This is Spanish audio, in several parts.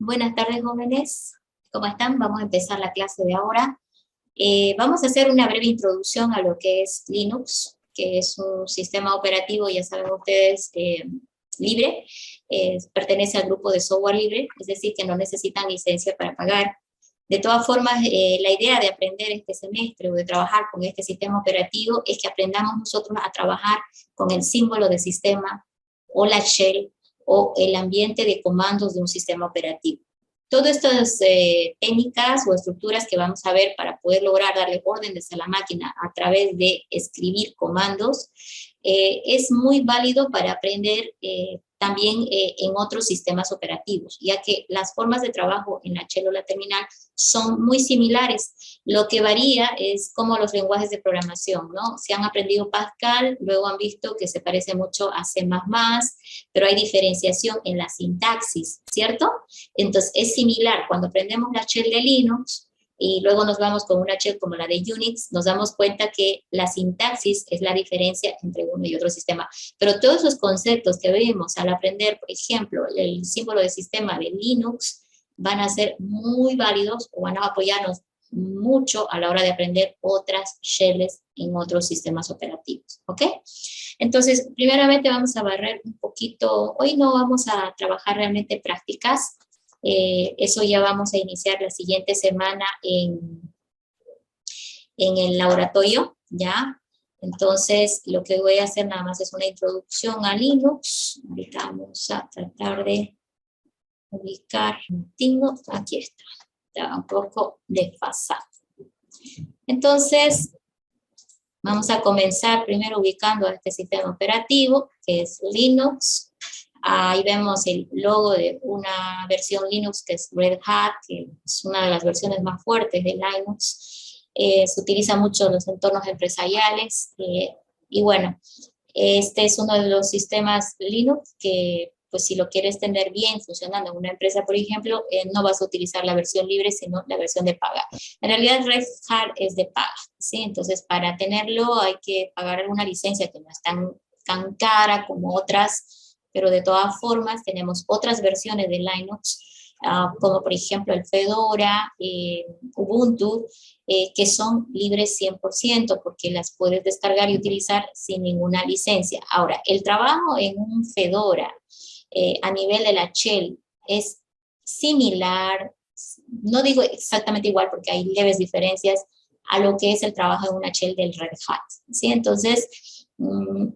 Buenas tardes, jóvenes. ¿Cómo están? Vamos a empezar la clase de ahora. Vamos a hacer una breve introducción a lo que es Linux, que es un sistema operativo, ya saben ustedes, libre. Pertenece al grupo de software libre, es decir, que no necesitan licencia para pagar. De todas formas, la idea de aprender este semestre o de trabajar con este sistema operativo es que aprendamos nosotros a trabajar con el símbolo de sistema o la shell o el ambiente de comandos de un sistema operativo. Todas estas técnicas o estructuras que vamos a ver para poder lograr darle órdenes a la máquina a través de escribir comandos, es muy válido para aprender también en otros sistemas operativos, ya que las formas de trabajo en la shell o la terminal son muy similares. Lo que varía es como los lenguajes de programación, ¿no? Si han aprendido Pascal, luego han visto que se parece mucho a C++, pero hay diferenciación en la sintaxis, ¿cierto? Entonces es similar. Cuando aprendemos la shell de Linux, y luego nos vamos con una shell como la de Unix, nos damos cuenta que la sintaxis es la diferencia entre uno y otro sistema. Pero todos esos conceptos que vemos al aprender, por ejemplo, el símbolo de sistema de Linux, van a ser muy válidos o van a apoyarnos mucho a la hora de aprender otras shells en otros sistemas operativos, ¿ok? Entonces, primeramente vamos a barrer un poquito, hoy no vamos a trabajar realmente prácticas, eso ya vamos a iniciar la siguiente semana en el laboratorio, ¿ya? Entonces, lo que voy a hacer nada más es una introducción a Linux. Ahorita vamos a tratar de ubicar, aquí está un poco desfasado. Entonces, vamos a comenzar primero ubicando a este sistema operativo, que es Linux. Ahí vemos el logo de una versión Linux que es Red Hat, que es una de las versiones más fuertes de Linux. Se utiliza mucho en los entornos empresariales. Y bueno, este es uno de los sistemas Linux que, pues si lo quieres tener bien funcionando en una empresa, por ejemplo, no vas a utilizar la versión libre, sino la versión de paga. En realidad Red Hat es de paga, ¿sí? Entonces, para tenerlo hay que pagar alguna licencia que no es tan cara como otras, pero de todas formas tenemos otras versiones de Linux, como por ejemplo el Fedora, Ubuntu, que son libres 100% porque las puedes descargar y utilizar sin ninguna licencia. Ahora, el trabajo en un Fedora a nivel de la shell es similar, no digo exactamente igual porque hay leves diferencias a lo que es el trabajo en una shell del Red Hat, ¿sí? Entonces,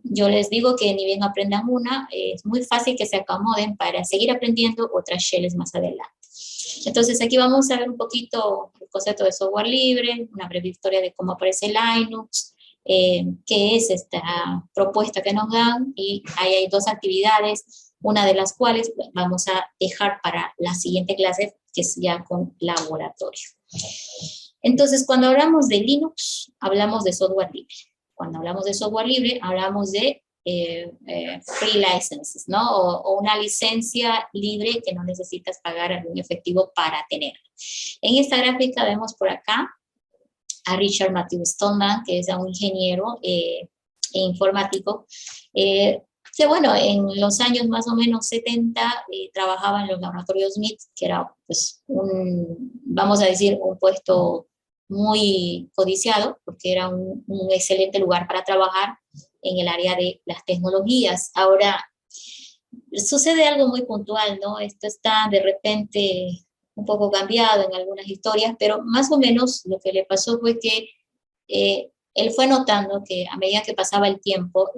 yo les digo que ni bien aprendan una, es muy fácil que se acomoden para seguir aprendiendo otras shells más adelante. Entonces aquí vamos a ver un poquito el concepto de software libre, una breve historia de cómo aparece Linux, qué es esta propuesta que nos dan, y ahí hay dos actividades, una de las cuales vamos a dejar para la siguiente clase, que es ya con laboratorio. Entonces, cuando hablamos de Linux, hablamos de software libre. Cuando hablamos de software libre, hablamos de free licenses, ¿no? O una licencia libre que no necesitas pagar algún efectivo para tenerla. En esta gráfica vemos por acá a Richard Matthew Stallman, que es un ingeniero informático, que bueno, en los años más o menos 70 trabajaba en los laboratorios MIT, que era pues vamos a decir, un puesto muy codiciado, porque era un excelente lugar para trabajar en el área de las tecnologías. Ahora, sucede algo muy puntual, ¿no? Esto está de repente un poco cambiado en algunas historias, pero más o menos lo que le pasó fue que él fue notando que a medida que pasaba el tiempo,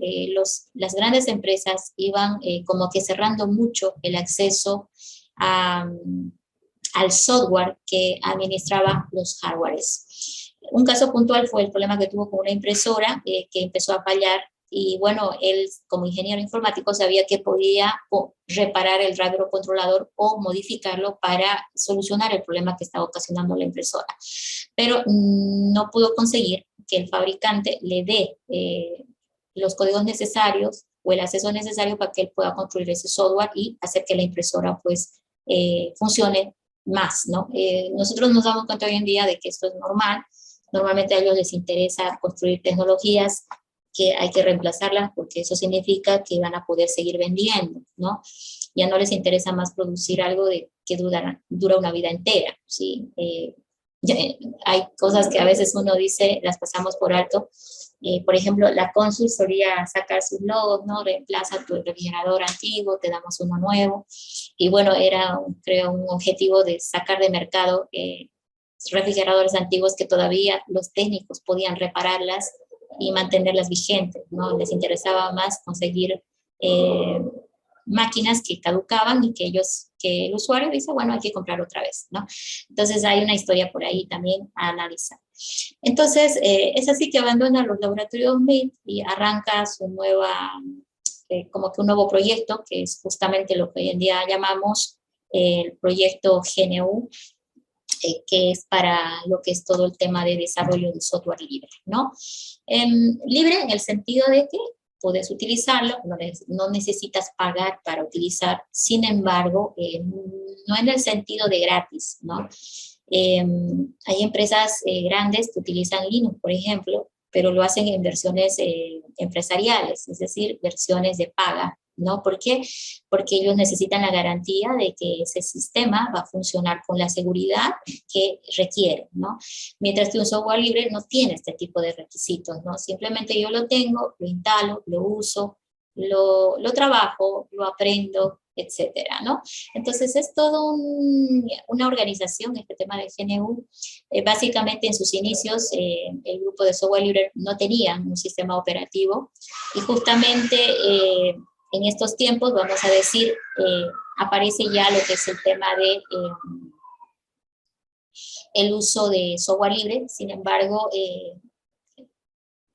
las grandes empresas iban como que cerrando mucho el acceso al software que administraba los hardwares. Un caso puntual fue el problema que tuvo con una impresora que empezó a fallar, y bueno, él como ingeniero informático sabía que podía reparar el driver controlador o modificarlo para solucionar el problema que estaba ocasionando la impresora. Pero no pudo conseguir que el fabricante le dé los códigos necesarios o el acceso necesario para que él pueda construir ese software y hacer que la impresora pues funcione más, ¿no? Nosotros nos damos cuenta hoy en día de que esto es normal. Normalmente a ellos les interesa construir tecnologías que hay que reemplazarlas porque eso significa que van a poder seguir vendiendo, ¿no? Ya no les interesa más producir algo que dura una vida entera, ¿sí? Hay cosas que a veces uno dice, las pasamos por alto. Por ejemplo, la Consul solía sacar sus logos, ¿no? Reemplaza tu refrigerador antiguo, te damos uno nuevo. Y bueno, era, creo, un objetivo de sacar de mercado refrigeradores antiguos que todavía los técnicos podían repararlas y mantenerlas vigentes, ¿no? Les interesaba más conseguir máquinas que caducaban y que el usuario dice, bueno, hay que comprar otra vez, ¿no? Entonces hay una historia por ahí también a analizar. Entonces, es así que abandona los laboratorios MIT y arranca su nueva, como que un nuevo proyecto, que es justamente lo que hoy en día llamamos el proyecto GNU, que es para lo que es todo el tema de desarrollo de software libre, ¿no? Libre en el sentido de que puedes utilizarlo, no necesitas pagar para utilizar, sin embargo, no en el sentido de gratis, ¿no? Hay empresas grandes que utilizan Linux, por ejemplo, pero lo hacen en versiones empresariales, es decir, versiones de paga, ¿no? ¿Por qué? Porque ellos necesitan la garantía de que ese sistema va a funcionar con la seguridad que requiere, ¿no? Mientras que un software libre no tiene este tipo de requisitos, ¿no? Simplemente yo lo tengo, lo instalo, lo uso, lo trabajo, lo aprendo, etcétera, ¿no? Entonces es todo una organización, este tema de GNU. Básicamente en sus inicios el grupo de software libre no tenía un sistema operativo y justamente en estos tiempos, vamos a decir, aparece ya lo que es el tema de el uso de software libre. Sin embargo,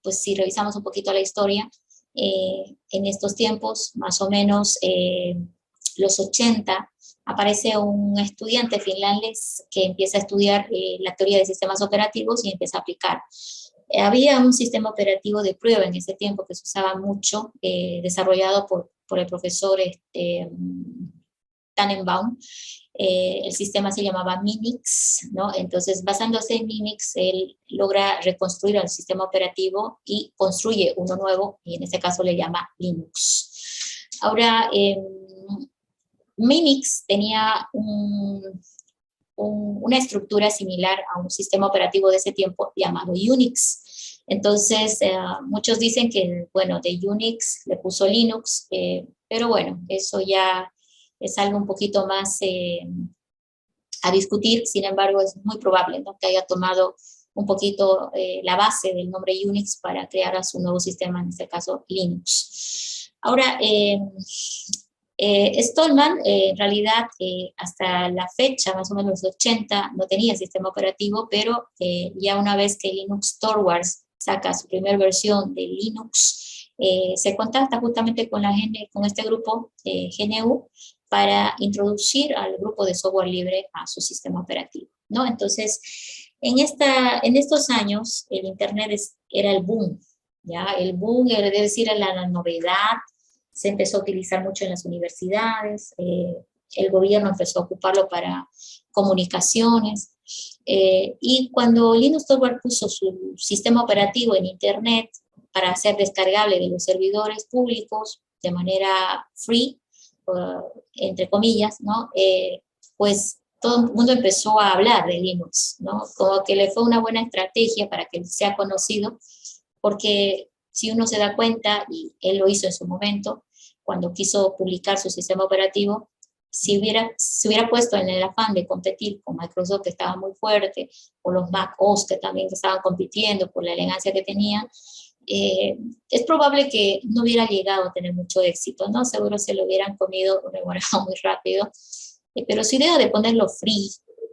pues si revisamos un poquito la historia, en estos tiempos, más o menos los 80, aparece un estudiante finlandés que empieza a estudiar la teoría de sistemas operativos y empieza a aplicar. Había un sistema operativo de prueba en ese tiempo que se usaba mucho, desarrollado por el profesor Tannenbaum. El sistema se llamaba Minix, ¿no? Entonces, basándose en Minix, él logra reconstruir el sistema operativo y construye uno nuevo, y en este caso le llama Linux. Ahora, Minix tenía una estructura similar a un sistema operativo de ese tiempo llamado Unix. Entonces, muchos dicen que, bueno, de Unix le puso Linux, pero bueno, eso ya es algo un poquito más a discutir. Sin embargo, es muy probable, ¿no?, que haya tomado un poquito la base del nombre Unix para crear a su nuevo sistema, en este caso Linux. Ahora, Stallman, en realidad, hasta la fecha, más o menos los 80, no tenía sistema operativo, pero ya una vez que Linux Torvalds saca su primera versión de Linux, se contacta justamente con este grupo GNU para introducir al grupo de software libre a su sistema operativo, ¿no? Entonces, en estos años, el Internet era el boom, ¿ya? El boom, es decir, la novedad. Se empezó a utilizar mucho en las universidades, el gobierno empezó a ocuparlo para comunicaciones, y cuando Linus Torvalds puso su sistema operativo en Internet para ser descargable de los servidores públicos de manera free, entre comillas, ¿no? Pues todo el mundo empezó a hablar de Linux, ¿no? Como que le fue una buena estrategia para que sea conocido, porque si uno se da cuenta, y él lo hizo en su momento, cuando quiso publicar su sistema operativo, se hubiera puesto en el afán de competir con Microsoft, que estaba muy fuerte, o los Mac OS, que también estaban compitiendo por la elegancia que tenían, es probable que no hubiera llegado a tener mucho éxito, ¿no? Seguro se lo hubieran comido remorado muy rápido, pero su idea de ponerlo free,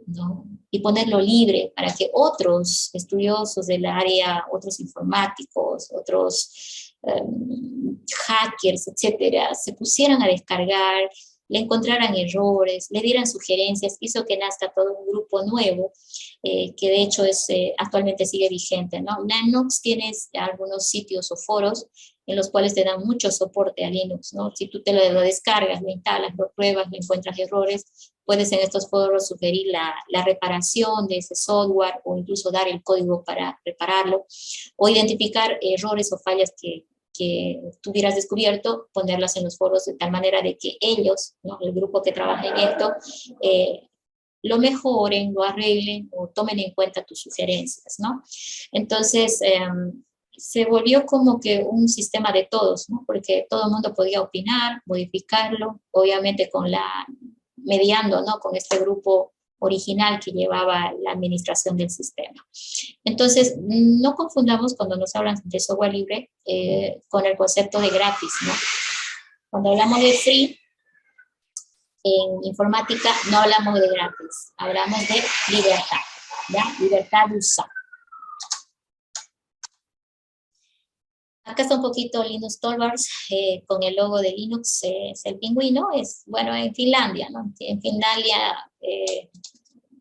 ¿no?, y ponerlo libre para que otros estudiosos del área, otros informáticos, otros hackers, etcétera, se pusieran a descargar, le encontraran errores, le dieran sugerencias, hizo que nazca todo un grupo nuevo, que de hecho actualmente sigue vigente, ¿no? Linux tiene algunos sitios o foros en los cuales te dan mucho soporte a Linux, ¿no? Si tú te lo descargas, lo instalas, lo pruebas, lo encuentras errores, puedes en estos foros sugerir la reparación de ese software o incluso dar el código para repararlo o identificar errores o fallas que tú hubieras descubierto, ponerlas en los foros de tal manera de que ellos, ¿no?, el grupo que trabaja en esto, lo mejoren, lo arreglen o tomen en cuenta tus sugerencias, ¿no? Entonces, se volvió como que un sistema de todos, ¿no? Porque todo el mundo podía opinar, modificarlo, obviamente mediando, ¿no?, con este grupo original que llevaba la administración del sistema. Entonces, no confundamos cuando nos hablan de software libre con el concepto de gratis, ¿no? Cuando hablamos de free, en informática no hablamos de gratis, hablamos de libertad, ¿ya? Libertad de usar. Acá está un poquito Linux Torvalds con el logo de Linux, es el pingüino, es, bueno, en Finlandia, ¿no? En Finlandia,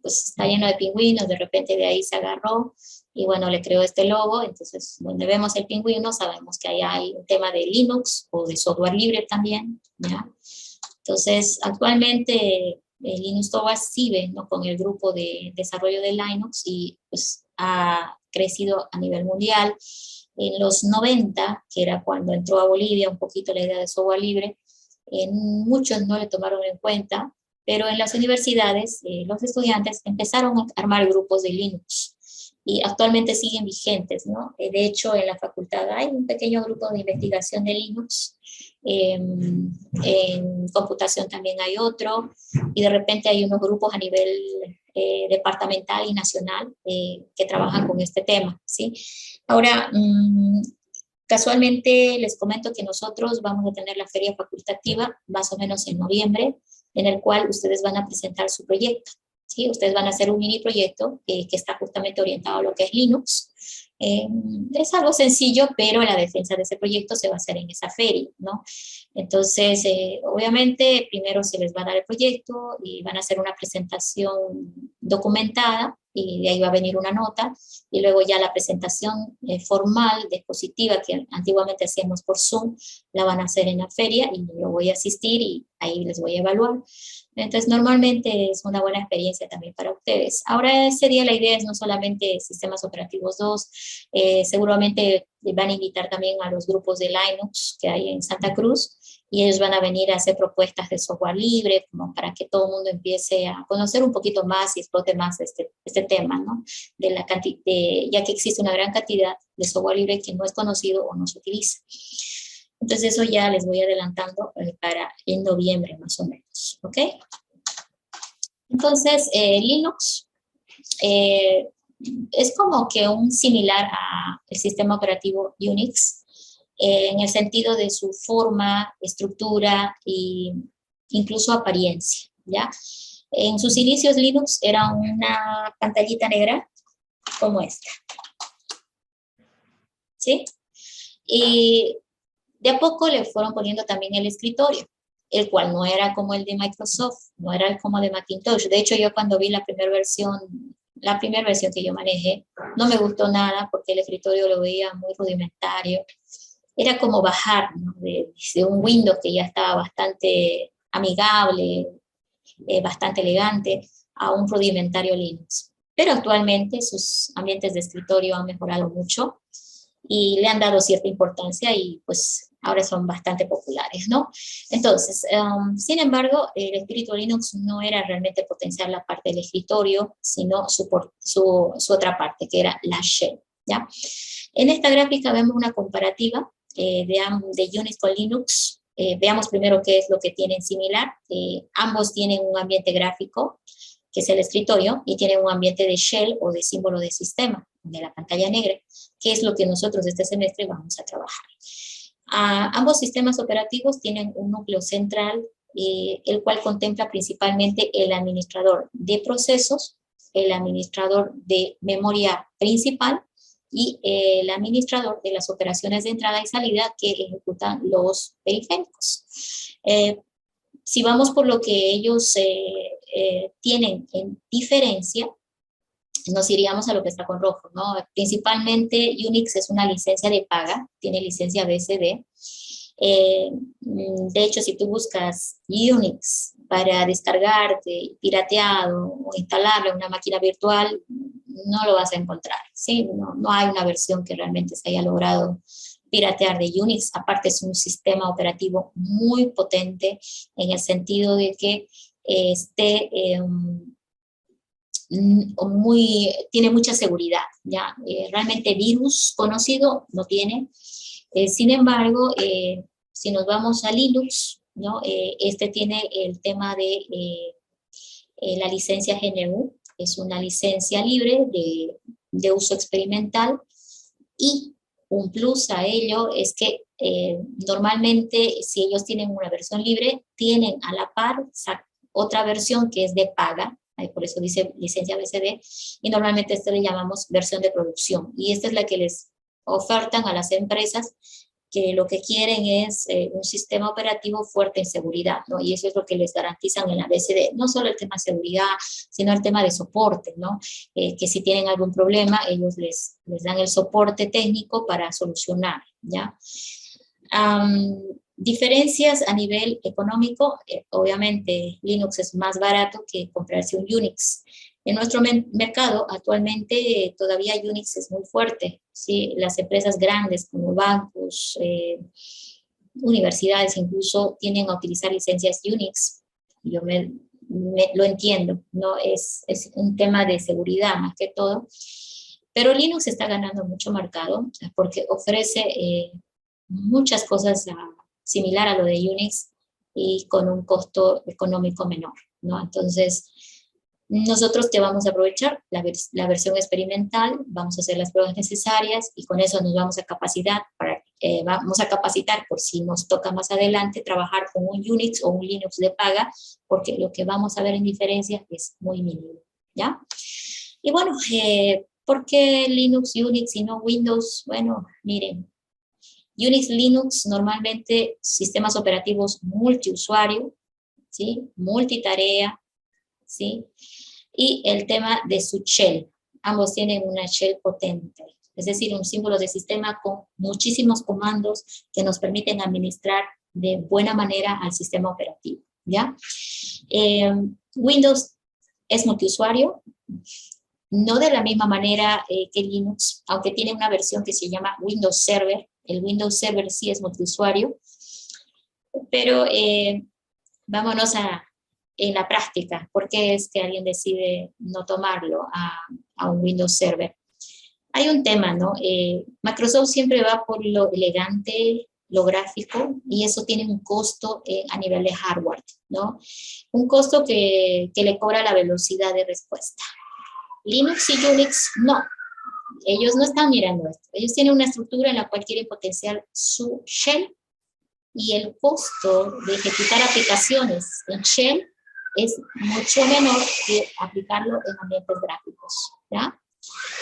pues está lleno de pingüinos, de repente de ahí se agarró, y bueno, le creó este logo. Entonces, donde vemos el pingüino, sabemos que ahí hay un tema de Linux, o de software libre también, ¿ya? Entonces, actualmente, Linux Torvalds sigue, ¿no?, con el grupo de desarrollo de Linux, y pues ha crecido a nivel mundial. En los 90, que era cuando entró a Bolivia un poquito la idea de software libre, muchos no le tomaron en cuenta, pero en las universidades los estudiantes empezaron a armar grupos de Linux y actualmente siguen vigentes, ¿no? De hecho, en la facultad hay un pequeño grupo de investigación de Linux, en computación también hay otro, y de repente hay unos grupos a nivel departamental y nacional que trabajan con este tema, ¿sí? Ahora, casualmente les comento que nosotros vamos a tener la feria facultativa más o menos en noviembre, en el cual ustedes van a presentar su proyecto, ¿sí? Ustedes van a hacer un mini proyecto que está justamente orientado a lo que es Linux. Es algo sencillo, pero la defensa de ese proyecto se va a hacer en esa feria, ¿no? Entonces, obviamente, primero se les va a dar el proyecto y van a hacer una presentación documentada, y de ahí va a venir una nota, y luego ya la presentación formal, dispositiva, que antiguamente hacíamos por Zoom, la van a hacer en la feria, y yo voy a asistir y ahí les voy a evaluar. Entonces, normalmente es una buena experiencia también para ustedes. Ahora, ese día la idea es no solamente sistemas operativos 2, seguramente van a invitar también a los grupos de Linux que hay en Santa Cruz, y ellos van a venir a hacer propuestas de software libre, como para que todo el mundo empiece a conocer un poquito más y explote más este tema, ¿no? Ya que existe una gran cantidad de software libre que no es conocido o no se utiliza. Entonces eso ya les voy adelantando para en noviembre más o menos, ¿ok? Entonces, Linux es como que un similar al sistema operativo Unix, en el sentido de su forma, estructura e incluso apariencia, ¿ya? En sus inicios Linux era una pantallita negra como esta, ¿sí? Y de a poco le fueron poniendo también el escritorio, el cual no era como el de Microsoft, no era como de Macintosh. De hecho, yo cuando vi la primera versión que yo manejé, no me gustó nada porque el escritorio lo veía muy rudimentario. Era como bajar, ¿no?, de un Windows que ya estaba bastante amigable, bastante elegante, a un rudimentario Linux. Pero actualmente sus ambientes de escritorio han mejorado mucho y le han dado cierta importancia, y pues ahora son bastante populares, ¿no? Entonces, sin embargo, el espíritu de Linux no era realmente potenciar la parte del escritorio, sino su otra parte, que era la shell, ¿ya? En esta gráfica vemos una comparativa de Unix con Linux. Veamos primero qué es lo que tienen similar. Ambos tienen un ambiente gráfico, que es el escritorio, y tienen un ambiente de shell o de símbolo de sistema, de la pantalla negra, que es lo que nosotros este semestre vamos a trabajar. Ambos sistemas operativos tienen un núcleo central, el cual contempla principalmente el administrador de procesos, el administrador de memoria principal y el administrador de las operaciones de entrada y salida que ejecutan los periféricos. Si vamos por lo que ellos tienen en diferencia, nos iríamos a lo que está con rojo, ¿no? Principalmente Unix es una licencia de paga, tiene licencia BSD. De hecho, si tú buscas Unix para descargarte pirateado o instalarlo en una máquina virtual, no lo vas a encontrar, ¿sí? No hay una versión que realmente se haya logrado piratear de Unix. Aparte es un sistema operativo muy potente en el sentido de que esté tiene mucha seguridad, ¿ya? Realmente virus conocido no tiene. Sin embargo, si nos vamos a Linux, ¿no? Este tiene el tema de la licencia GNU, es una licencia libre de uso experimental, y un plus a ello es que normalmente si ellos tienen una versión libre, tienen a la par otra versión que es de paga, por eso dice licencia BCD, y normalmente esto le llamamos versión de producción, y esta es la que les ofertan a las empresas que lo que quieren es un sistema operativo fuerte en seguridad, ¿no? Y eso es lo que les garantizan en la BCD, no solo el tema de seguridad, sino el tema de soporte, ¿no? Que si tienen algún problema, ellos les dan el soporte técnico para solucionar, ¿ya? Diferencias a nivel económico, obviamente Linux es más barato que comprarse un Unix. En nuestro mercado actualmente todavía Unix es muy fuerte, ¿sí? Las empresas grandes como bancos, universidades incluso tienden a utilizar licencias Unix. Yo lo entiendo, ¿no? Es un tema de seguridad más que todo. Pero Linux está ganando mucho mercado porque ofrece muchas cosas similar a lo de Unix y con un costo económico menor, ¿no? Entonces, nosotros te vamos a aprovechar la versión experimental, vamos a hacer las pruebas necesarias y con eso nos vamos a vamos a capacitar por si nos toca más adelante trabajar con un Unix o un Linux de paga, porque lo que vamos a ver en diferencia es muy mínimo, ¿ya? Y bueno, ¿por qué Linux, Unix y no Windows? Bueno, miren, Unix, Linux, normalmente sistemas operativos multiusuario, ¿sí? Multitarea, ¿sí? Y el tema de su shell. Ambos tienen una shell potente, es decir, un símbolo de sistema con muchísimos comandos que nos permiten administrar de buena manera al sistema operativo, ¿ya? Windows es multiusuario, no de la misma manera que Linux, aunque tiene una versión que se llama Windows Server. El Windows Server sí es multiusuario, pero vámonos en la práctica. ¿Por qué es que alguien decide no tomarlo a un Windows Server? Hay un tema, ¿no? Microsoft siempre va por lo elegante, lo gráfico, y eso tiene un costo a nivel de hardware, ¿no? Un costo que le cobra la velocidad de respuesta. Linux y Unix, no. Ellos no están mirando esto. Ellos tienen una estructura en la cual quieren potenciar su shell, y el costo de ejecutar aplicaciones en shell es mucho menor que aplicarlo en ambientes gráficos, ¿ya?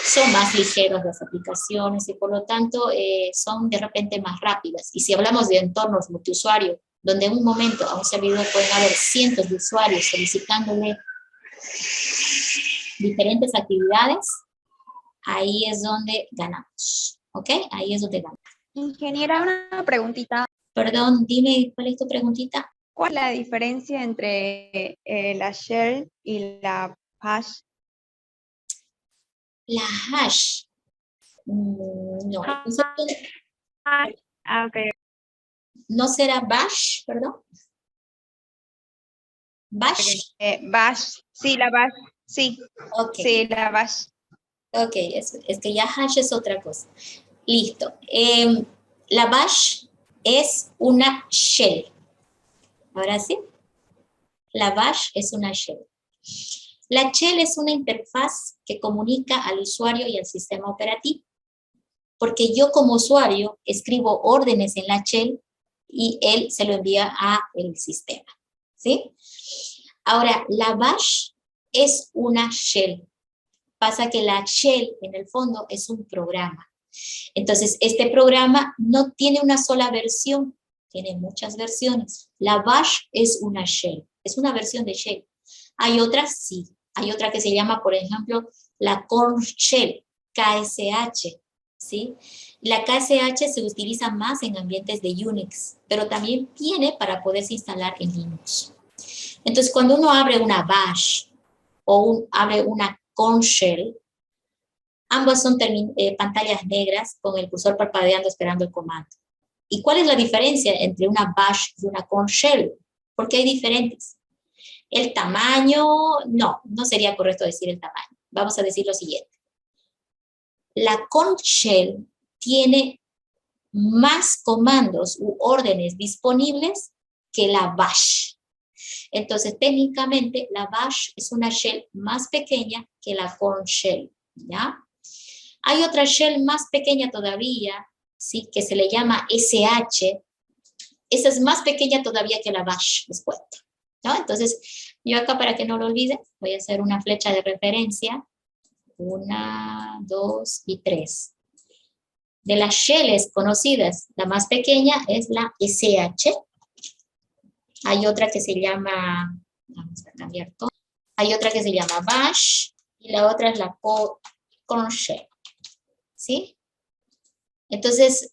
Son más ligeras las aplicaciones y por lo tanto son de repente más rápidas. Y si hablamos de entornos multiusuario, donde en un momento a un servidor pueden haber cientos de usuarios solicitándole diferentes actividades, ahí es donde ganamos, ¿ok? Ahí es donde ganamos. Ingeniera, una preguntita. Perdón, dime, ¿cuál es tu preguntita? ¿Cuál es la diferencia entre la shell y la hash? La hash. No, el concepto Ok. ¿no será bash, perdón? ¿Bash? Bash, sí, la bash, sí. Ok. Sí, la bash. Ok, es que ya hash es otra cosa. Listo. La bash es una shell. Ahora sí. La bash es una shell. La shell es una interfaz que comunica al usuario y al sistema operativo. Porque yo como usuario escribo órdenes en la shell y él se lo envía al sistema, ¿sí? Ahora, la bash es una shell. Pasa que la shell en el fondo es un programa. Entonces, este programa no tiene una sola versión, tiene muchas versiones. La bash es una shell, es una versión de shell. Hay otras, sí. Hay otra que se llama, por ejemplo, la Korn Shell, KSH, ¿sí? La KSH se utiliza más en ambientes de Unix, pero también viene para poderse instalar en Linux. Entonces, cuando uno abre una bash o abre una Korn shell, ambas son pantallas negras con el cursor parpadeando esperando el comando. ¿Y cuál es la diferencia entre una bash y una Korn shell? Porque hay diferentes. El tamaño, no sería correcto decir el tamaño. Vamos a decir lo siguiente. La Korn shell tiene más comandos u órdenes disponibles que la bash. Entonces, técnicamente, la bash es una shell más pequeña que la Korn shell, ¿ya? Hay otra shell más pequeña todavía, ¿sí? Que se le llama SH. Esa es más pequeña todavía que la bash, les cuento, ¿no? Entonces, yo acá, para que no lo olviden, voy a hacer una flecha de referencia. 1, 2 y 3. De las shells conocidas, la más pequeña es la SH. Hay otra que se llama, vamos a cambiar todo. Hay otra que se llama bash y la otra es la Korn shell. ¿Sí? Entonces,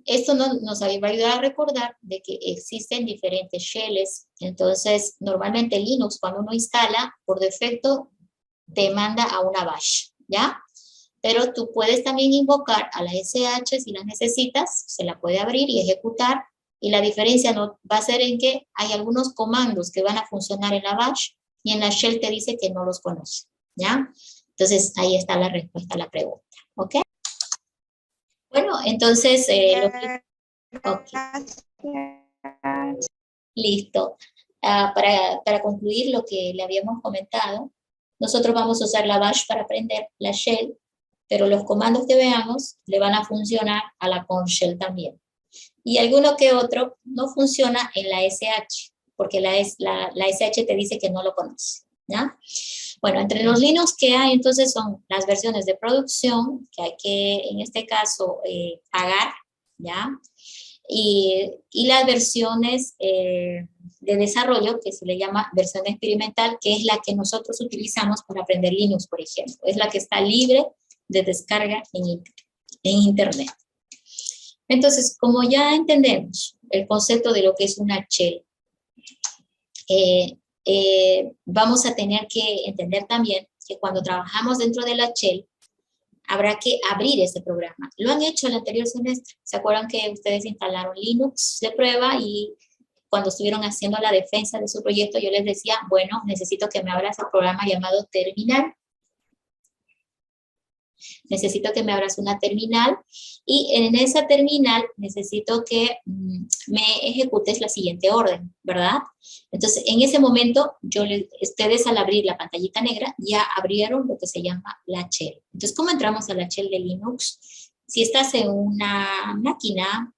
esto nos va a ayudar a recordar de que existen diferentes shells. Entonces, normalmente Linux, cuando uno instala, por defecto, te manda a una bash, ¿ya? Pero tú puedes también invocar a la SH si la necesitas, se la puede abrir y ejecutar, y la diferencia no va a ser en que hay algunos comandos que van a funcionar en la bash, y en la shell te dice que no los conoce, ¿ya? Entonces, ahí está la respuesta a la pregunta, ¿ok? Bueno, entonces, okay. Listo. Para concluir lo que le habíamos comentado, nosotros vamos a usar la bash para aprender la shell, pero los comandos que veamos le van a funcionar a la Korn shell también. Y alguno que otro no funciona en la SH, porque la SH te dice que no lo conoce, ¿ya? Bueno, entre los Linux que hay, entonces, son las versiones de producción, que hay que, en este caso, pagar, ¿ya? Y las versiones de desarrollo, que se le llama versión experimental, que es la que nosotros utilizamos para aprender Linux, por ejemplo. Es la que está libre de descarga en Internet. Entonces, como ya entendemos el concepto de lo que es una shell, vamos a tener que entender también que cuando trabajamos dentro de la shell, habrá que abrir este programa. Lo han hecho el anterior semestre. ¿Se acuerdan que ustedes instalaron Linux de prueba y cuando estuvieron haciendo la defensa de su proyecto, yo les decía, bueno, necesito que me abras el programa llamado terminal. Necesito que me abras una terminal y en esa terminal necesito que me ejecutes la siguiente orden, ¿verdad? Entonces, en ese momento, ustedes al abrir la pantallita negra ya abrieron lo que se llama la shell. Entonces, ¿cómo entramos a la shell de Linux? Si estás en una máquina,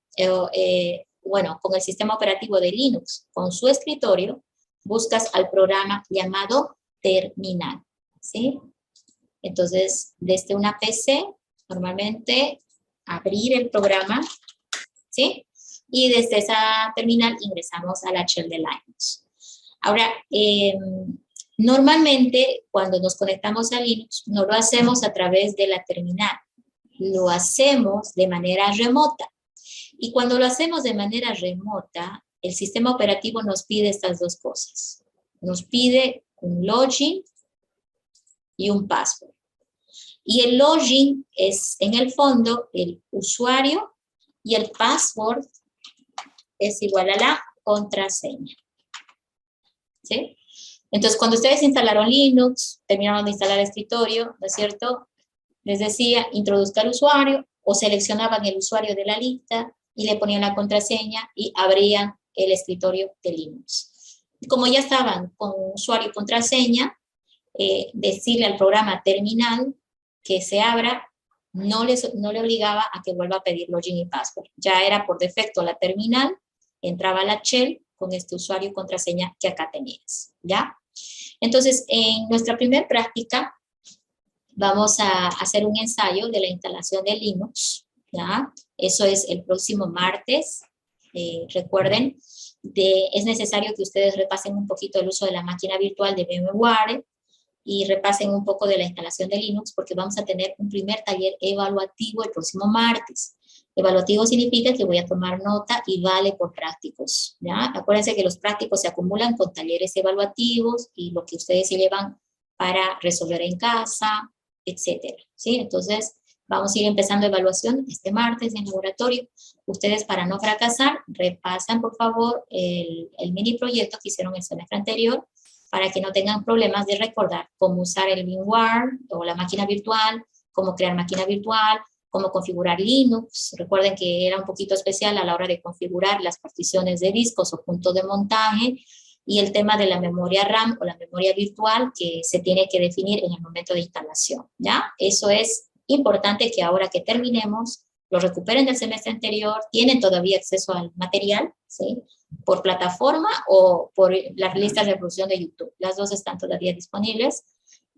bueno, con el sistema operativo de Linux, con su escritorio, buscas al programa llamado terminal, ¿sí? Entonces, desde una PC, normalmente abrir el programa, ¿sí? Y desde esa terminal ingresamos a la shell de Linux. Ahora, normalmente cuando nos conectamos a Linux, no lo hacemos a través de la terminal, lo hacemos de manera remota. Y cuando lo hacemos de manera remota, el sistema operativo nos pide estas dos cosas. Nos pide un login y un password. Y el login es, en el fondo, el usuario y el password es igual a la contraseña. ¿Sí? Entonces, cuando ustedes instalaron Linux, terminaron de instalar el escritorio, ¿no es cierto? Les decía, introduzca el usuario, o seleccionaban el usuario de la lista y le ponían la contraseña y abrían el escritorio de Linux. Como ya estaban con usuario y contraseña, decirle al programa terminal que se abra, no le obligaba a que vuelva a pedir login y password. Ya era por defecto la terminal, entraba a la shell con este usuario y contraseña que acá tenías, ¿ya? Entonces, en nuestra primera práctica, vamos a hacer un ensayo de la instalación de Linux, ¿ya? Eso es el próximo martes. Recuerden, es necesario que ustedes repasen un poquito el uso de la máquina virtual de VMware, y repasen un poco de la instalación de Linux, porque vamos a tener un primer taller evaluativo el próximo martes. Evaluativo significa que voy a tomar nota y vale por prácticos, ¿ya? Acuérdense que los prácticos se acumulan con talleres evaluativos y lo que ustedes se llevan para resolver en casa, etcétera, ¿sí? Entonces, vamos a ir empezando evaluación este martes en laboratorio. Ustedes, para no fracasar, repasan, por favor, el mini proyecto que hicieron el semestre anterior para que no tengan problemas de recordar cómo usar el VMware o la máquina virtual, cómo crear máquina virtual, cómo configurar Linux. Recuerden que era un poquito especial a la hora de configurar las particiones de discos o puntos de montaje, y el tema de la memoria RAM o la memoria virtual que se tiene que definir en el momento de instalación, ¿ya? Eso es importante que ahora que terminemos, lo recuperen del semestre anterior, tienen todavía acceso al material, ¿sí? Por plataforma o por las listas de reproducción de YouTube. Las dos están todavía disponibles.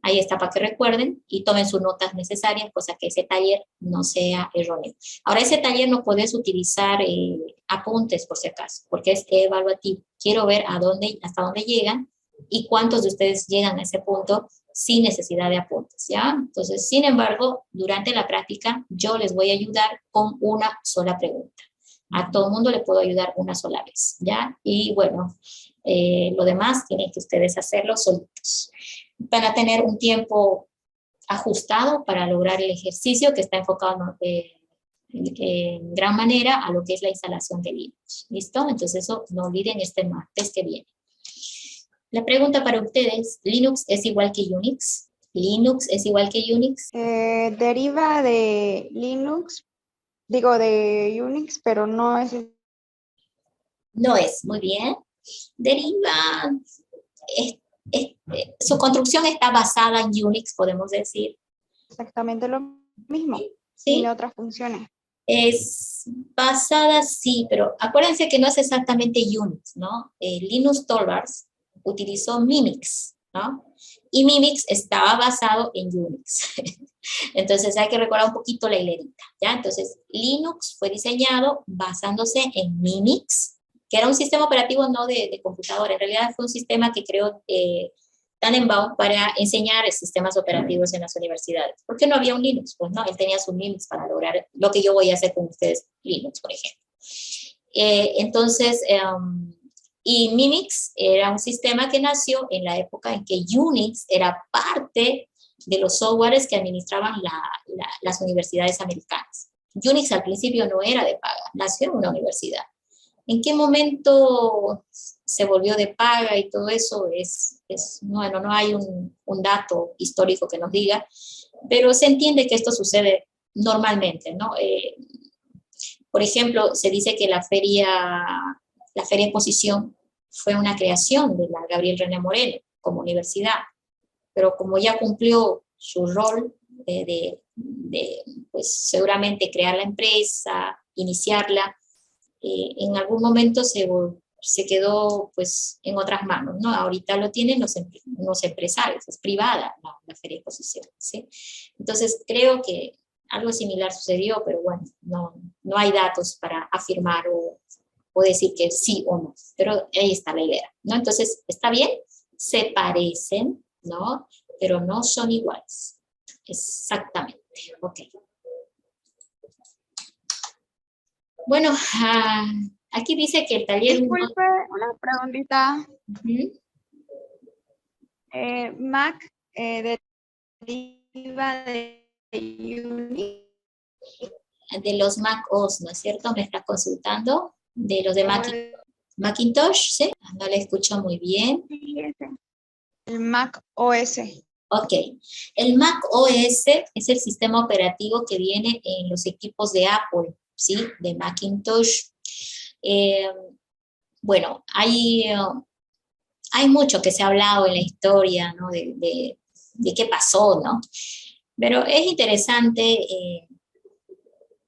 Ahí está para que recuerden y tomen sus notas necesarias, cosa que ese taller no sea erróneo. Ahora, ese taller no puedes utilizar apuntes, por si acaso, porque es evaluativo. Quiero ver hasta dónde llegan y cuántos de ustedes llegan a ese punto sin necesidad de apuntes, ¿ya? Entonces, sin embargo, durante la práctica, yo les voy a ayudar con una sola pregunta. A todo el mundo le puedo ayudar una sola vez, ¿ya? Y bueno, lo demás tienen que ustedes hacerlo solitos. Van a tener un tiempo ajustado para lograr el ejercicio que está enfocado en gran manera a lo que es la instalación de Linux. ¿Listo? Entonces eso no olviden este martes que viene. La pregunta para ustedes, ¿Linux es igual que Unix? ¿Linux es igual que Unix? Deriva de Linux, digo de Unix, pero no es No es, muy bien. Deriva, su construcción está basada en Unix, podemos decir. exactamente lo mismo. ¿Sí? Tiene otras funciones. Es basada, sí, pero acuérdense que no es exactamente Unix, ¿no? Linus Torvalds utilizó Mimix, ¿no? Y Mimix estaba basado en Unix. Entonces hay que recordar un poquito la hilerita, ¿ya? Entonces Linux fue diseñado basándose en Mimix, que era un sistema operativo no de computadora, en realidad fue un sistema que creó Tannenbaum para enseñar sistemas operativos en las universidades. ¿Por qué no había un Linux? Pues no, él tenía su Linux para lograr lo que yo voy a hacer con ustedes, Linux, por ejemplo. Entonces, y Mimix era un sistema que nació en la época en que Unix era parte de los softwares que administraban las universidades americanas. Unix al principio no era de paga, nació en una universidad. ¿En qué momento se volvió de paga y todo eso? Bueno, no hay un dato histórico que nos diga, pero se entiende que esto sucede normalmente, ¿no? Por ejemplo, se dice que la feria Exposición fue una creación de la Gabriel René Moreno como universidad, pero como ya cumplió su rol pues seguramente crear la empresa, iniciarla, en algún momento se quedó pues en otras manos, ¿no? Ahorita lo tienen los empresarios, es privada la Feria de Exposición, ¿sí? Entonces creo que algo similar sucedió, pero bueno, no hay datos para afirmar o decir que sí o no, pero ahí está la idea, ¿no? Entonces, está bien, se parecen, ¿no? Pero no son iguales, exactamente, ok. Bueno, aquí dice que el taller... Disculpe, una preguntita. Mac deriva de Unix. De los Mac OS, ¿no es cierto? Me está consultando. De los de Macintosh, ¿sí? No le escucho muy bien. Sí, el Mac OS. Ok, el Mac OS es el sistema operativo que viene en los equipos de Apple, ¿sí? De Macintosh. Bueno, hay mucho que se ha hablado en la historia, ¿no? De qué pasó, ¿no? Pero es interesante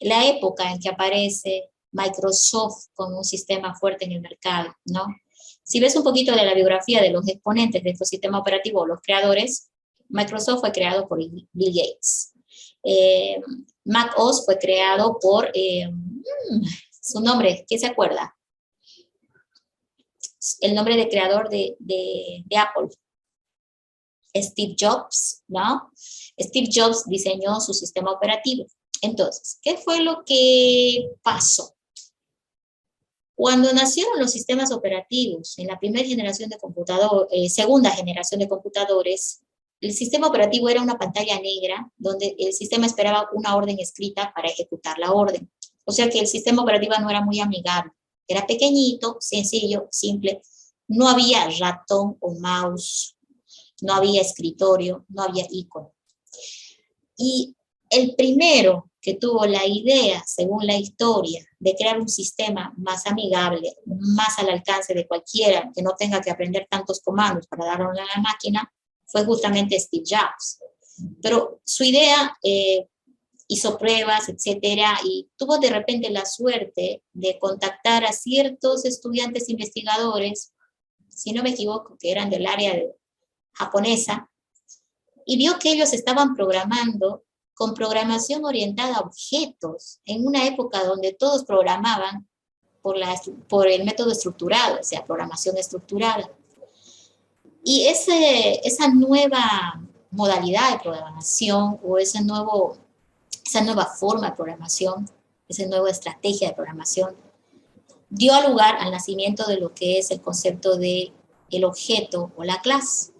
la época en que aparece Microsoft con un sistema fuerte en el mercado, ¿no? Si ves un poquito de la biografía de los exponentes de estos sistemas operativos, los creadores, Microsoft fue creado por Bill Gates. Mac OS fue creado por, su nombre, ¿quién se acuerda? El nombre de creador de Apple, Steve Jobs, ¿no? Steve Jobs diseñó su sistema operativo. Entonces, ¿qué fue lo que pasó? Cuando nacieron los sistemas operativos en la primera generación de computadores, segunda generación de computadores, el sistema operativo era una pantalla negra donde el sistema esperaba una orden escrita para ejecutar la orden. O sea que el sistema operativo no era muy amigable. Era pequeñito, sencillo, simple. No había ratón o mouse, no había escritorio, no había icono. Y el primero que tuvo la idea, según la historia, de crear un sistema más amigable, más al alcance de cualquiera, que no tenga que aprender tantos comandos para darle a la máquina, fue justamente Steve Jobs. Pero su idea hizo pruebas, etcétera, y tuvo de repente la suerte de contactar a ciertos estudiantes investigadores, si no me equivoco, que eran del área japonesa, y vio que ellos estaban programando con programación orientada a objetos, en una época donde todos programaban por el método estructurado, o sea, programación estructurada. Y esa nueva modalidad de programación o esa nueva forma de programación, esa nueva estrategia de programación, dio lugar al nacimiento de lo que es el concepto de el objeto o la clase.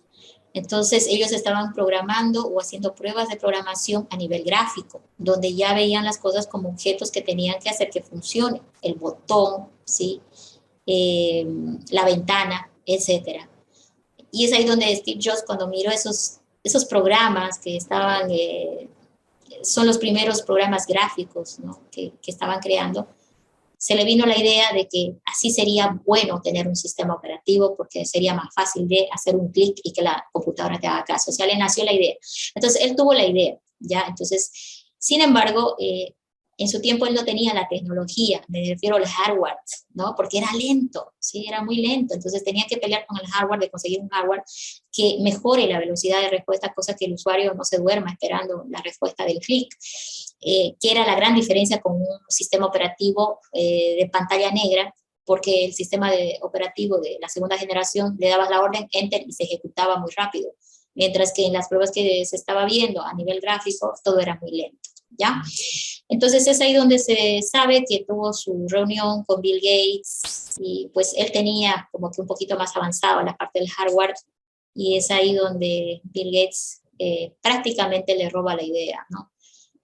Entonces ellos estaban programando o haciendo pruebas de programación a nivel gráfico, donde ya veían las cosas como objetos que tenían que hacer que funcione, el botón, ¿sí? La ventana, etcétera. Y es ahí donde Steve Jobs, cuando miró esos programas que estaban, son los primeros programas gráficos, ¿no? que estaban creando, se le vino la idea de que así sería bueno tener un sistema operativo porque sería más fácil de hacer un clic y que la computadora te haga caso. O sea, le nació la idea. Entonces, él tuvo la idea, ¿ya? Entonces, sin embargo, en su tiempo él no tenía la tecnología, me refiero al hardware, ¿no? Porque era lento, ¿sí? Era muy lento. Entonces, tenía que pelear con el hardware, de conseguir un hardware que mejore la velocidad de respuesta, cosa que el usuario no se duerma esperando la respuesta del clic. Que era la gran diferencia con un sistema operativo de pantalla negra, porque el sistema operativo de la segunda generación le dabas la orden Enter y se ejecutaba muy rápido, mientras que en las pruebas que se estaba viendo a nivel gráfico todo era muy lento, ¿ya? Entonces es ahí donde se sabe que tuvo su reunión con Bill Gates y pues él tenía como que un poquito más avanzado la parte del hardware y es ahí donde Bill Gates prácticamente le roba la idea, ¿no?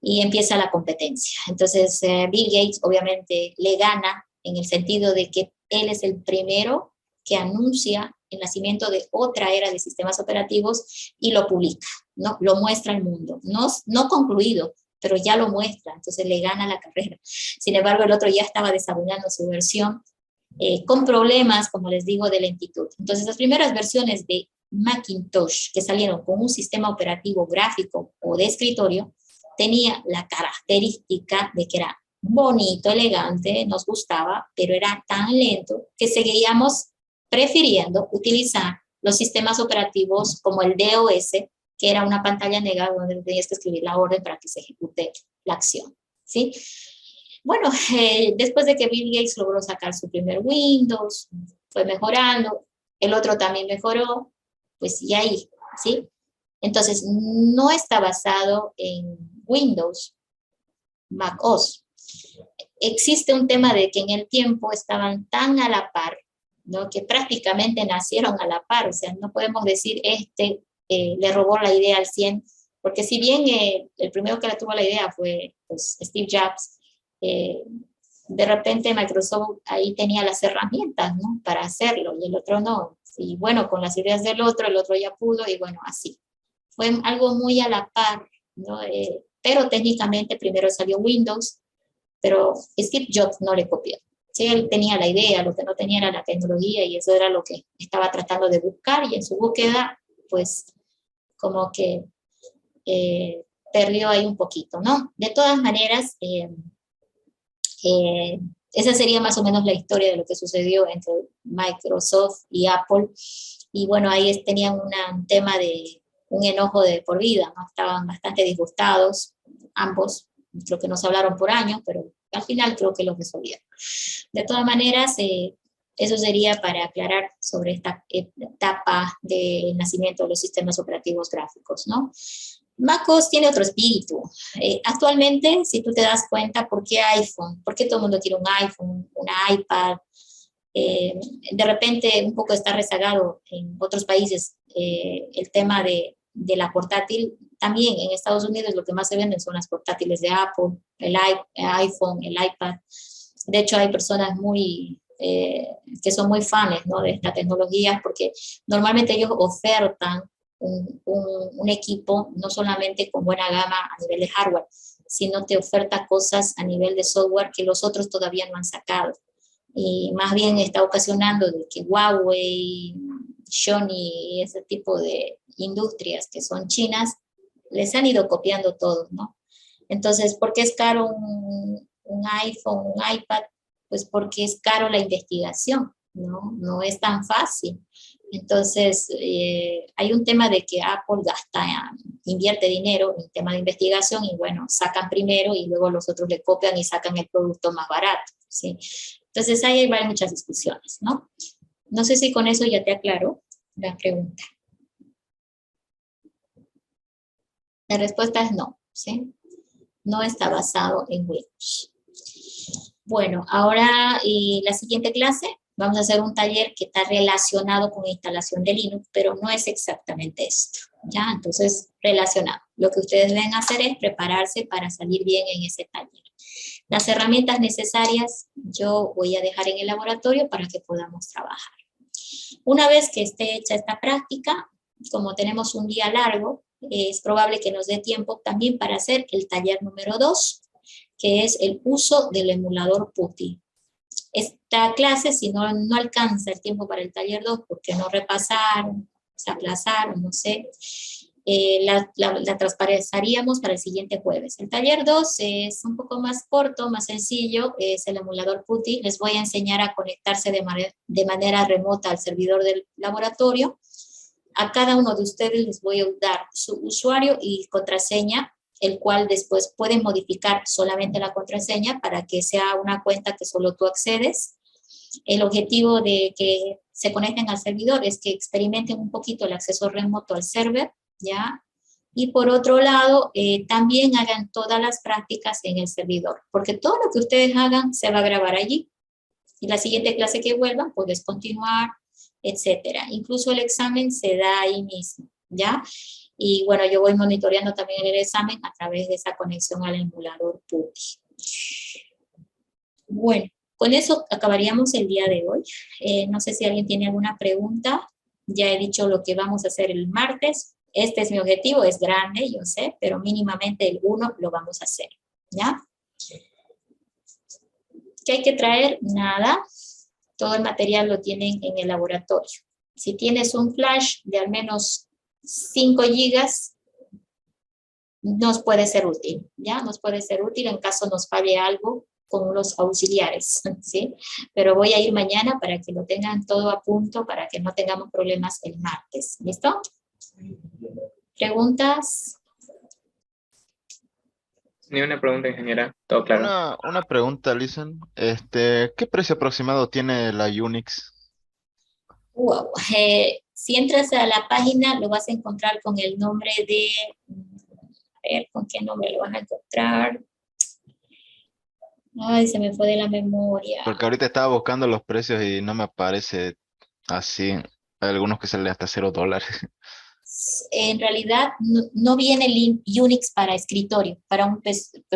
Y empieza la competencia. Entonces, Bill Gates obviamente le gana en el sentido de que él es el primero que anuncia el nacimiento de otra era de sistemas operativos y lo publica, ¿no? Lo muestra al mundo. No concluido, pero ya lo muestra, entonces le gana la carrera. Sin embargo, el otro ya estaba desarrollando su versión con problemas, como les digo, de lentitud. Entonces, las primeras versiones de Macintosh que salieron con un sistema operativo gráfico o de escritorio, tenía la característica de que era bonito, elegante, nos gustaba, pero era tan lento que seguíamos prefiriendo utilizar los sistemas operativos como el DOS, que era una pantalla negra donde tenías que escribir la orden para que se ejecute la acción, ¿sí? Bueno, después de que Bill Gates logró sacar su primer Windows, fue mejorando, el otro también mejoró, pues y ahí, ¿sí? Entonces, no está basado en Windows, Mac OS. Existe un tema de que en el tiempo estaban tan a la par, ¿no? Que prácticamente nacieron a la par, o sea, no podemos decir le robó la idea al 100, porque si bien el primero que le tuvo la idea fue pues, Steve Jobs, de repente Microsoft ahí tenía las herramientas, ¿no? Para hacerlo y el otro no. Y bueno, con las ideas del otro, el otro ya pudo y bueno, así. Fue algo muy a la par, ¿no? Pero técnicamente primero salió Windows, pero Steve Jobs no le copió. Sí, él tenía la idea, lo que no tenía era la tecnología y eso era lo que estaba tratando de buscar y en su búsqueda, pues como que perdió ahí un poquito, ¿no? De todas maneras, esa sería más o menos la historia de lo que sucedió entre Microsoft y Apple. Y bueno, ahí tenían un tema de un enojo de por vida, ¿no? Estaban bastante disgustados, ambos, creo que no se hablaron por años, pero al final creo que lo resolvieron. De todas maneras, eso sería para aclarar sobre esta etapa del nacimiento de los sistemas operativos gráficos, ¿no? MacOS tiene otro espíritu. Actualmente, si tú te das cuenta, ¿por qué iPhone? ¿Por qué todo el mundo quiere un iPhone, una iPad? De repente un poco está rezagado en otros países el tema de la portátil. También en Estados Unidos lo que más se venden son las portátiles de Apple, el iPhone, el iPad. De hecho, hay personas que son muy fans, ¿no?, de esta tecnología, porque normalmente ellos ofertan un equipo no solamente con buena gama a nivel de hardware, sino te oferta cosas a nivel de software que los otros todavía no han sacado. Y más bien está ocasionando de que Huawei, Sony y ese tipo de industrias que son chinas, les han ido copiando todo, ¿no? Entonces, ¿por qué es caro un iPhone, un iPad? Pues porque es caro la investigación, ¿no? No es tan fácil. Entonces, hay un tema de que Apple invierte dinero en tema de investigación y bueno, sacan primero y luego los otros le copian y sacan el producto más barato, ¿sí? Entonces, ahí hay muchas discusiones, ¿no? No sé si con eso ya te aclaro la pregunta. La respuesta es no, ¿sí? No está basado en Windows. Bueno, ahora la siguiente clase vamos a hacer un taller que está relacionado con instalación de Linux, pero no es exactamente esto, ¿ya? Entonces, relacionado. Lo que ustedes deben hacer es prepararse para salir bien en ese taller. Las herramientas necesarias yo voy a dejar en el laboratorio para que podamos trabajar. Una vez que esté hecha esta práctica, como tenemos un día largo, es probable que nos dé tiempo también para hacer el taller número 2, que es el uso del emulador PuTTY. Esta clase, si no alcanza el tiempo para el taller 2, porque no repasaron, se aplazaron, no sé, la transpasaríamos para el siguiente jueves. El taller 2 es un poco más corto, más sencillo, es el emulador PuTTY. Les voy a enseñar a conectarse de manera remota al servidor del laboratorio. A cada uno de ustedes les voy a dar su usuario y contraseña, el cual después pueden modificar solamente la contraseña para que sea una cuenta que solo tú accedes. El objetivo de que se conecten al servidor es que experimenten un poquito el acceso remoto al server, ¿ya? Y por otro lado, también hagan todas las prácticas en el servidor, porque todo lo que ustedes hagan se va a grabar allí. Y la siguiente clase que vuelvan, puedes continuar, etcétera. Incluso el examen se da ahí mismo, ¿ya? Y bueno, yo voy monitoreando también el examen a través de esa conexión al emulador PuTTY. Bueno, con eso acabaríamos el día de hoy. No sé si alguien tiene alguna pregunta. Ya he dicho lo que vamos a hacer el martes. Este es mi objetivo, es grande, yo sé, pero mínimamente el 1 lo vamos a hacer, ¿ya? ¿Qué hay que traer? Nada. Todo el material lo tienen en el laboratorio. Si tienes un flash de al menos 5 gigas, nos puede ser útil, ¿ya? Nos puede ser útil en caso nos falle algo con los auxiliares, ¿sí? Pero voy a ir mañana para que lo tengan todo a punto, para que no tengamos problemas el martes, ¿listo? ¿Preguntas? Ni una pregunta, ingeniera. Todo claro. Una pregunta, Listen. ¿Qué precio aproximado tiene la Unix? Wow. Si entras a la página, lo vas a encontrar con el nombre de... A ver, ¿con qué nombre lo vas a encontrar? Ay, se me fue de la memoria. Porque ahorita estaba buscando los precios y no me aparece así. Hay algunos que salen hasta $0. En realidad no viene Unix para escritorio, para un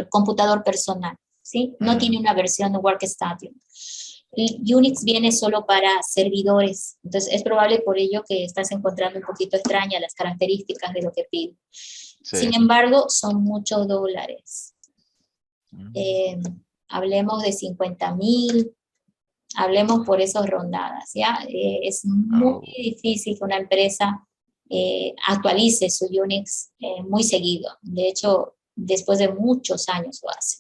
computador personal, ¿sí? No tiene una versión de Workstation. Unix viene solo para servidores, entonces es probable por ello que estás encontrando un poquito extraña las características de lo que pide. Sí. Sin embargo, son muchos dólares. Hablemos de 50,000, hablemos por esas rondadas, ¿ya? Es muy difícil que una empresa actualice su Unix muy seguido. De hecho, después de muchos años lo hace.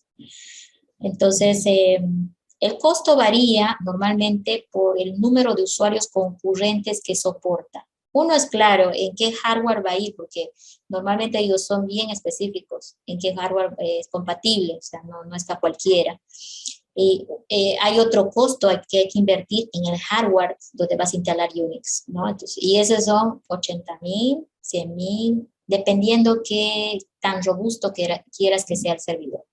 Entonces, el costo varía normalmente por el número de usuarios concurrentes que soporta. Uno es claro en qué hardware va a ir, porque normalmente ellos son bien específicos en qué hardware es compatible, o sea, no está cualquiera. Y hay otro costo que hay que invertir en el hardware donde vas a instalar Unix, ¿no? Entonces, y esos son 80,000, 100,000, dependiendo qué tan robusto quieras que sea el servidor.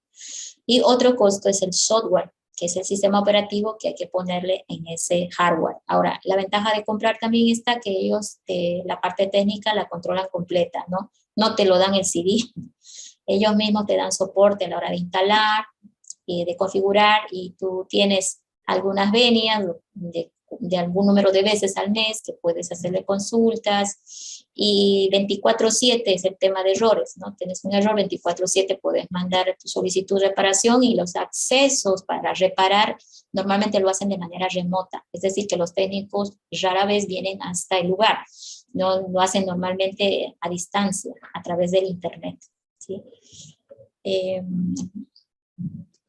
Y otro costo es el software, que es el sistema operativo que hay que ponerle en ese hardware. Ahora, la ventaja de comprar también está que ellos, la parte técnica la controlan completa, ¿no? No te lo dan el CD. Ellos mismos te dan soporte a la hora de instalar, de configurar, y tú tienes algunas venias de algún número de veces al mes que puedes hacerle consultas, y 24/7 es el tema de errores, ¿no? Tienes un error, 24/7 puedes mandar tu solicitud de reparación, y los accesos para reparar normalmente lo hacen de manera remota, es decir, que los técnicos rara vez vienen hasta el lugar, no lo hacen normalmente a distancia, a través del internet, ¿sí?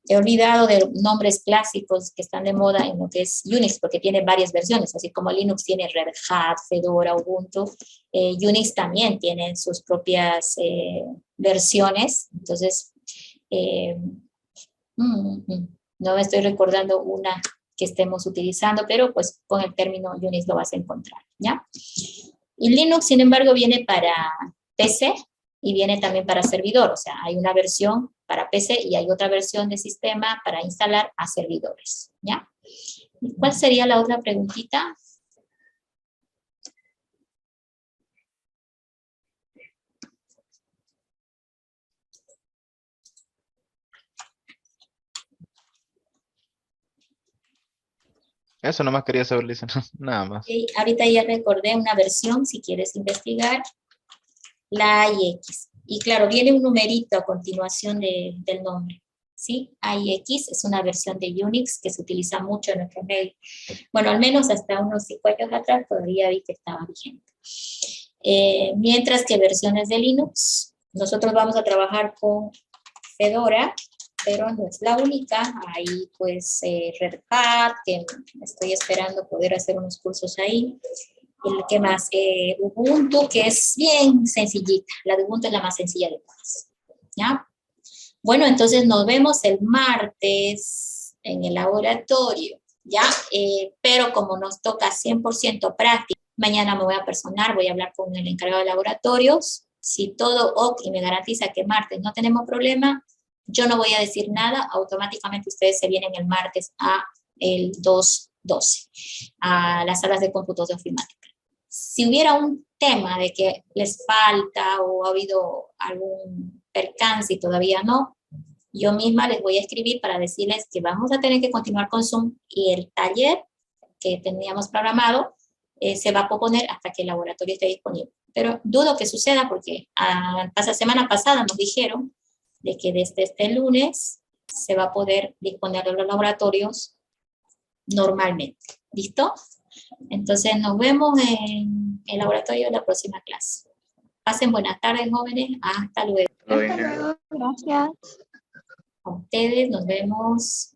He olvidado de nombres clásicos que están de moda en lo que es Unix, porque tiene varias versiones, así como Linux tiene Red Hat, Fedora, Ubuntu, Unix también tiene sus propias versiones. Entonces, no me estoy recordando una que estemos utilizando, pero pues con el término Unix lo vas a encontrar, ¿ya? Y Linux, sin embargo, viene para PC, y viene también para servidor, o sea, hay una versión para PC y hay otra versión de sistema para instalar a servidores, ¿ya? ¿Cuál sería la otra preguntita? Eso nomás quería saber, Lisa, nada más. Okay, ahorita ya recordé una versión, si quieres investigar, la AIX. Y claro, viene un numerito a continuación del nombre, ¿sí? AIX es una versión de Unix que se utiliza mucho en nuestro medio. Bueno, al menos hasta unos 5 años atrás todavía vi que estaba vigente. Mientras que versiones de Linux, nosotros vamos a trabajar con Fedora, pero no es la única. Hay pues Red Hat, que estoy esperando poder hacer unos cursos ahí. ¿Qué más? Ubuntu, que es bien sencillita. La de Ubuntu es la más sencilla de todas, ¿ya? Bueno, entonces nos vemos el martes en el laboratorio, ¿ya? Pero como nos toca 100% práctica, mañana me voy a personar, voy a hablar con el encargado de laboratorios. Si todo ok y me garantiza que martes no tenemos problema, yo no voy a decir nada, automáticamente ustedes se vienen el martes a el 212, a las salas de cómputos de ofimática. Si hubiera un tema de que les falta o ha habido algún percance y todavía no, yo misma les voy a escribir para decirles que vamos a tener que continuar con Zoom, y el taller que teníamos programado se va a posponer hasta que el laboratorio esté disponible. Pero dudo que suceda, porque la semana pasada nos dijeron de que desde este lunes se va a poder disponer de los laboratorios normalmente. ¿Listo? Entonces nos vemos en el laboratorio de la próxima clase. Pasen buenas tardes, jóvenes. Hasta luego. Hasta luego. Gracias. A ustedes, nos vemos.